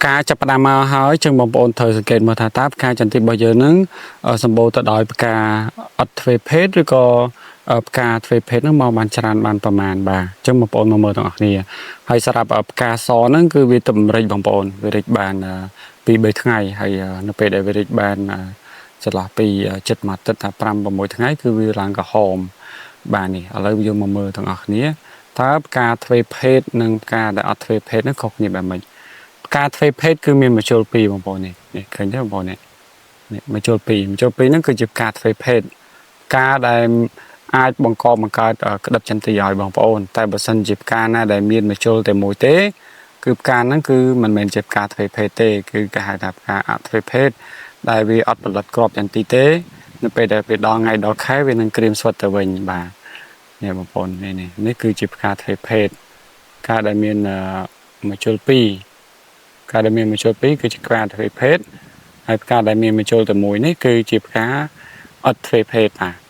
ការចាប់ផ្ដើមមកហើយចឹងបងប្អូនត្រូវសង្កេតមើលថាតើផ្កាចន្ទិរបស់យើងនឹងសម្បូរទៅដោយផ្កាអត់ទ្វេភេទឬក៏ផ្កាទ្វេភេទហ្នឹងមកបានច្រើនបានប្រមាណបាទចឹងបងប្អូនមកមើលទាំងអស់គ្នាហើយសម្រាប់ផ្កាសហ្នឹងគឺវាតម្រិចបងប្អូនវារីកបាន2 3ថ្ងៃហើយនៅពេលដែលវារីកបានចន្លោះពីចិត្តមកទឹកថា5 6ថ្ងៃគឺវាឡើងក្រហមបាទនេះឥឡូវយើងមកមើលទាំងអស់គ្នាតើផ្កាទ្វេភេទនិងផ្កាដែលអត់ទ្វេភេទហ្នឹងខុសគ្នាបែបម៉េចផ្កាទ្វេភេទគឺមានមជុល2បងប្អូននេះឃើញទេបងប្អូននេះមជុល2ហ្នឹងគឺជាផ្កាទ្វេភេទផ្កាដែលអាចបង្កកើតក្តឹបចន្ទទីឲ្យបងប្អូនតែបើសិនជាផ្កាណាដែលមានមជុលតែមួយទេគឺផ្កាហ្នឹងគឺមិនមែនជាផ្កាទ្វេភេទទេគឺគេហៅថាផ្កាអទ្វេភេទដែលវាអត់ផលិតក្របចន្ទទីទេនៅពេលដែលវាដល់ថ្ងៃដល់ខែវានឹងក្រៀមស្វិតទៅវិញបាទនេះបងប្អូននេះគឺជាផ្កាទ្វេភេទផ្កាដែលមានមជុល2ផ្កាដែលមានមជុល2គឺជាផ្កាទ្វេភេទហើយផ្កាដែលមានមជុលតែមួយនេះគឺជាផ្កាអត់ទ្វេភេទបាទ